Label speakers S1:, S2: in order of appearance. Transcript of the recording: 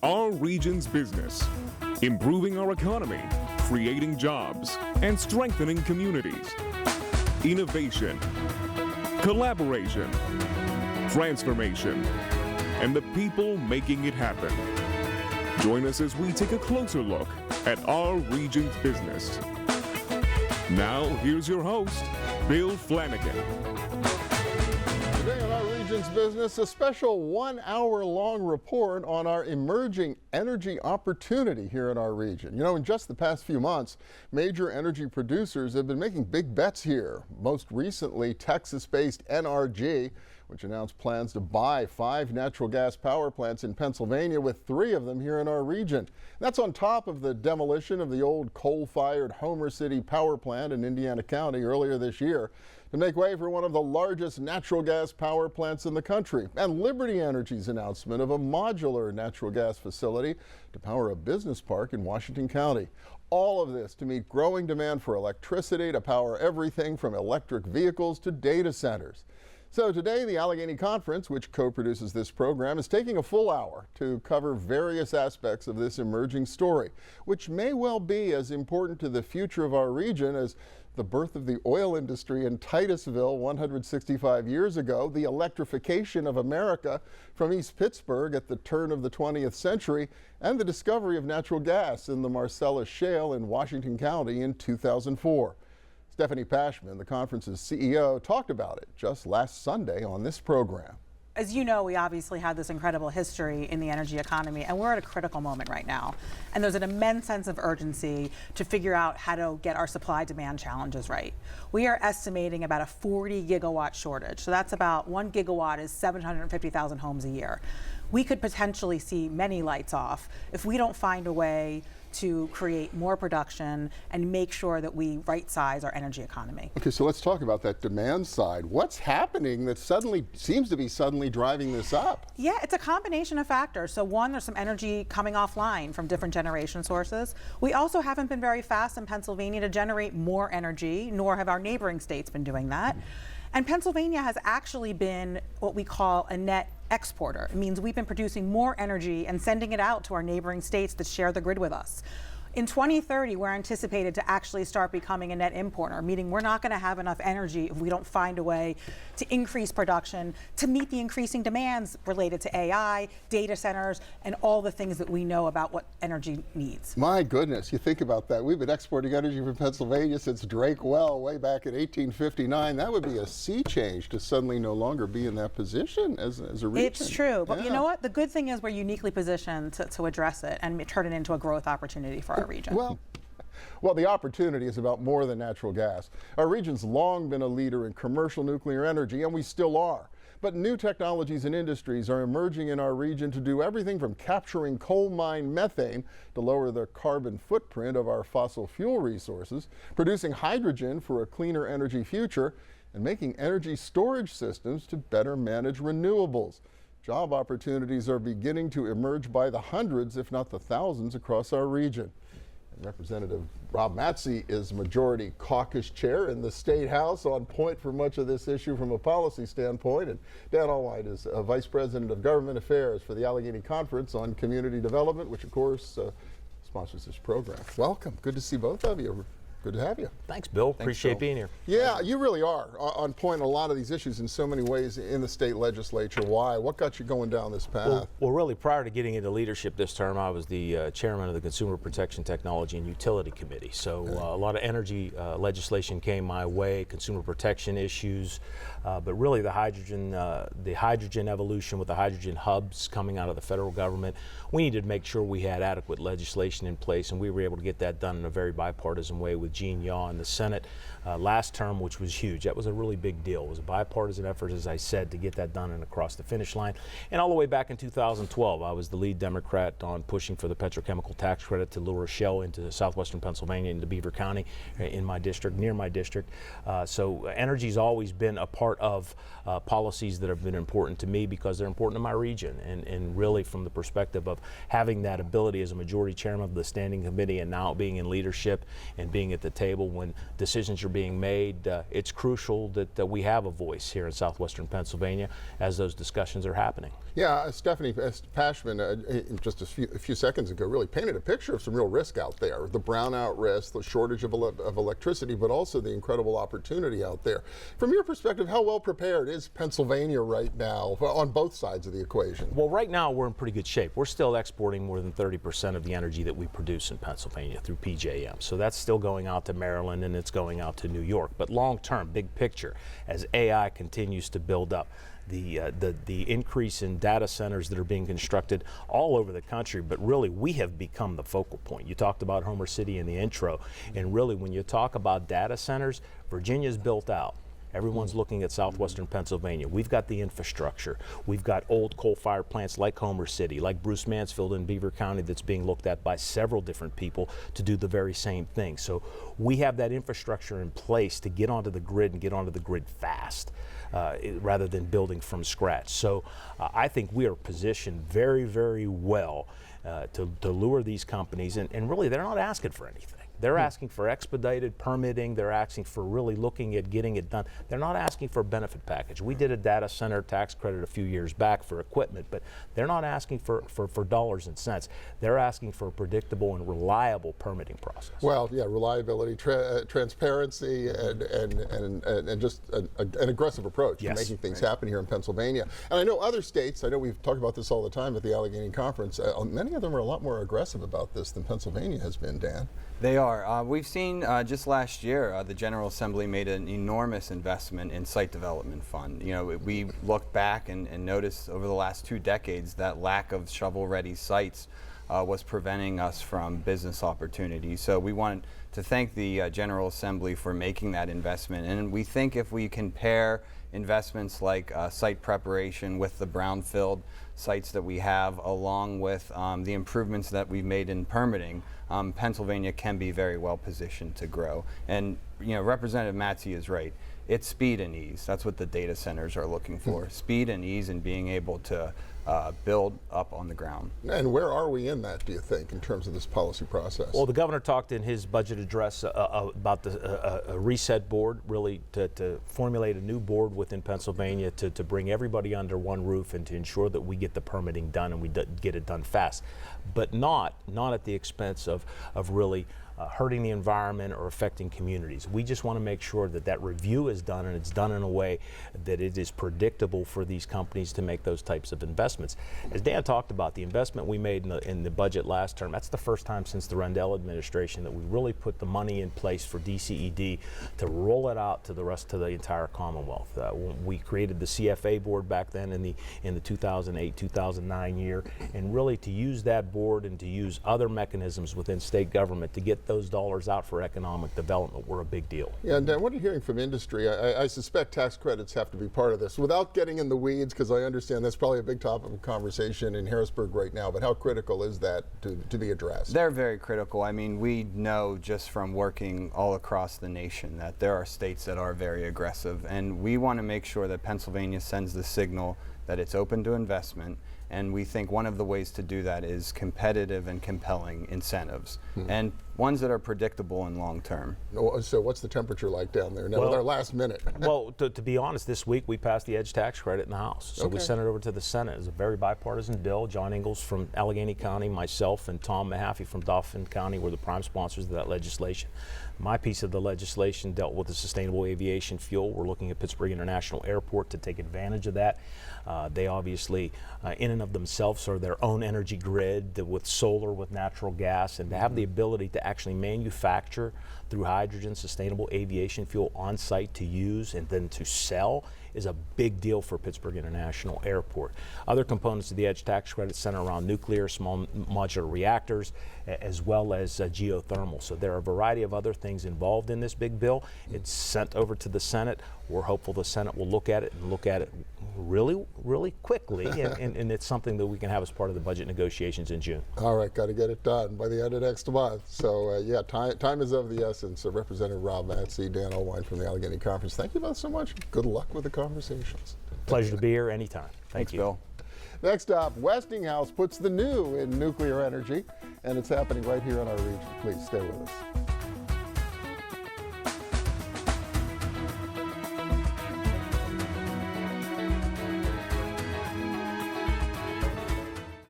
S1: Our region's business, improving our economy, creating jobs, and strengthening communities. Innovation, collaboration, transformation, and the people making it happen. Join us as we take a closer look at our region's business. Now, here's your host, Bill Flanagan.
S2: Today on our region's business, a special 1 hour long report on our emerging energy opportunity here in our region. You know, in just the past few months, major energy producers have been making big bets here. Most recently, Texas-based NRG, which announced plans to buy 5 natural gas power plants in Pennsylvania, with 3 of them here in our region. That's on top of the demolition of the old coal-fired Homer City power plant in Indiana County earlier this year to make way for one of the largest natural gas power plants in the country, and Liberty Energy's announcement of a modular natural gas facility to power a business park in Washington County. All of this to meet growing demand for electricity to power everything from electric vehicles to data centers. So today, the Allegheny Conference, which co-produces this program, is taking a full hour to cover various aspects of this emerging story, which may well be as important to the future of our region as the birth of the oil industry in Titusville 165 years ago, the electrification of America from East Pittsburgh at the turn of the 20th century, and the discovery of natural gas in the Marcellus Shale in Washington County in 2004. Stephanie Pashman, the conference's CEO, talked about it just last Sunday on this program.
S3: As you know, we obviously had this incredible history in the energy economy, and we're at a critical moment right now. And there's an immense sense of urgency to figure out how to get our supply-demand challenges right. We are estimating about a 40 gigawatt shortage. So that's about 1 gigawatt is 750,000 homes a year. We could potentially see many lights off if we don't find a way to create more production and make sure that we right-size our energy economy.
S2: Okay, so let's talk about that demand side. What's happening that seems to be driving this up?
S3: Yeah, it's a combination of factors. So one, there's some energy coming offline from different generation sources. We also haven't been very fast in Pennsylvania to generate more energy, nor have our neighboring states been doing that. And Pennsylvania has actually been what we call a net exporter. It means we've been producing more energy and sending it out to our neighboring states that share the grid with us. In 2030, we're anticipated to actually start becoming a net importer, meaning we're not going to have enough energy if we don't find a way to increase production to meet the increasing demands related to AI, data centers, and all the things that we know about what energy needs.
S2: My goodness, you think about that. We've been exporting energy from Pennsylvania since Drake Well way back in 1859. That would be a sea change to suddenly no longer be in that position as a region.
S3: It's true, but you know what? The good thing is we're uniquely positioned to address it and turn it into a growth opportunity for our region.
S2: Well, the opportunity is about more than natural gas. Our region's long been a leader in commercial nuclear energy, and we still are. But new technologies and industries are emerging in our region to do everything from capturing coal mine methane to lower the carbon footprint of our fossil fuel resources, producing hydrogen for a cleaner energy future, and making energy storage systems to better manage renewables. Job opportunities are beginning to emerge by the hundreds, if not the thousands, across our region. Representative Rob Matzie is Majority Caucus Chair in the State House, on point for much of this issue from a policy standpoint. And Dan Alwine is Vice President of Government Affairs for the Allegheny Conference on Community Development, which of course sponsors this program. Welcome. Good to see both of you. Good to have you.
S4: Thanks, Bill. Appreciate being here.
S2: Yeah, you really are on point on a lot of these issues in so many ways in the state legislature. Why? What got you going down this path?
S4: Well, really, prior to getting into leadership this term, I was the chairman of the Consumer Protection Technology and Utility Committee. So a lot of energy legislation came my way, consumer protection issues, but really the hydrogen evolution with the hydrogen hubs coming out of the federal government. We needed to make sure we had adequate legislation in place, and we were able to get that done in a very bipartisan way with Gene Yaw in the Senate last term, which was huge. That was a really big deal. It was a bipartisan effort, as I said, to get that done and across the finish line. And all the way back in 2012, I was the lead Democrat on pushing for the petrochemical tax credit to lure Shell into southwestern Pennsylvania, into Beaver County, in my district, near my district. So energy's always been a part of policies that have been important to me because they're important to my region. And really from the perspective of having that ability as a majority chairman of the standing committee and now being in leadership and being at the table when decisions are being made. It's crucial that we have a voice here in southwestern Pennsylvania as those discussions are happening.
S2: Yeah, Stephanie Pashman, just a few seconds ago, really painted a picture of some real risk out there. The brownout risk, the shortage of electricity, but also the incredible opportunity out there. From your perspective, how well prepared is Pennsylvania right now on both sides of the equation?
S4: Well, right now we're in pretty good shape. We're still exporting more than 30% of the energy that we produce in Pennsylvania through PJM. So that's still going out to Maryland and it's going out to New York. But long term, big picture, as AI continues to build up, the increase in data centers that are being constructed all over the country, but really we have become the focal point. You talked about Homer City in the intro, and really when you talk about data centers, Virginia's built out. Everyone's looking at southwestern Pennsylvania. We've got the infrastructure. We've got old coal-fired plants like Homer City, like Bruce Mansfield in Beaver County that's being looked at by several different people to do the very same thing. So we have that infrastructure in place to get onto the grid and get onto the grid fast. Rather than building from scratch. So I think we are positioned very, very well to lure these companies, and really they're not asking for anything. They're asking for expedited permitting. They're asking for really looking at getting it done. They're not asking for a benefit package. We did a data center tax credit a few years back for equipment, but they're not asking for dollars and cents. They're asking for a predictable and reliable permitting process.
S2: Well, yeah, reliability, transparency, and just an aggressive approach to making things happen here in Pennsylvania. And I know other states, I know we've talked about this all the time at the Allegheny Conference, many of them are a lot more aggressive about this than Pennsylvania has been, Dan.
S5: They are. We've seen just last year, the General Assembly made an enormous investment in site development fund. You know, we looked back and noticed over the last 2 decades that lack of shovel-ready sites was preventing us from business opportunities. So we want to thank the General Assembly for making that investment. And we think if we can pair investments like site preparation with the brownfield sites that we have, along with the improvements that we've made in permitting, Pennsylvania can be very well positioned to grow. And you know, Representative Matzie is right. It's speed and ease. That's what the data centers are looking for. Speed and ease and being able to build up on the ground.
S2: And where are we in that, do you think, in terms of this policy process?
S4: Well, the governor talked in his budget address about a reset board, really to formulate a new board within Pennsylvania to bring everybody under one roof and to ensure that we get the permitting done and we get it done fast, but not at the expense of really hurting the environment or affecting communities. We just want to make sure that that review is done and it's done in a way that it is predictable for these companies to make those types of investments. As Dan talked about, the investment we made in the budget last term, that's the first time since the Rendell administration that we really put the money in place for DCED to roll it out to the entire Commonwealth. We created the CFA board back then in the 2008-2009 year, and really to use that board and to use other mechanisms within state government to get those dollars out for economic development were a big deal.
S2: Yeah, and Dan, what are you hearing from industry? I suspect tax credits have to be part of this. Without getting in the weeds, because I understand that's probably a big topic of conversation in Harrisburg right now, but how critical is that to be addressed?
S5: They're very critical. I mean, we know just from working all across the nation that there are states that are very aggressive, and we want to make sure that Pennsylvania sends the signal that it's open to investment. And we think one of the ways to do that is competitive and compelling incentives, and ones that are predictable and long term.
S2: So what's the temperature like down there now with our last minute?
S4: Well, to be honest, this week we passed the EDGE tax credit in the House. So we sent it over to the Senate. It's a very bipartisan bill. John Ingalls from Allegheny County, myself, and Tom Mahaffey from Dauphin County were the prime sponsors of that legislation. My piece of the legislation dealt with the sustainable aviation fuel. We're looking at Pittsburgh International Airport to take advantage of that. They obviously, in and of themselves, are their own energy grid with solar, with natural gas, and to have the ability to actually manufacture through hydrogen sustainable aviation fuel on site to use and then to sell is a big deal for Pittsburgh International Airport. Other components of the EDGE tax credit center around nuclear, small modular reactors, as well as geothermal. So there are a variety of other things involved in this big bill. It's sent over to the Senate. We're hopeful the Senate will look at it really, really quickly, and it's something that we can have as part of the budget negotiations in June.
S2: All right, got to get it done by the end of next month. So yeah, time is of the essence. So Representative Rob Matzie, Dan Alwine from the Allegheny Conference, thank you both so much. Good luck with the conversations.
S4: Pleasure to be here anytime.
S5: Thanks,
S4: you.
S5: Bill.
S2: Next up, Westinghouse puts the new in nuclear energy, and it's happening right here in our region. Please stay with us.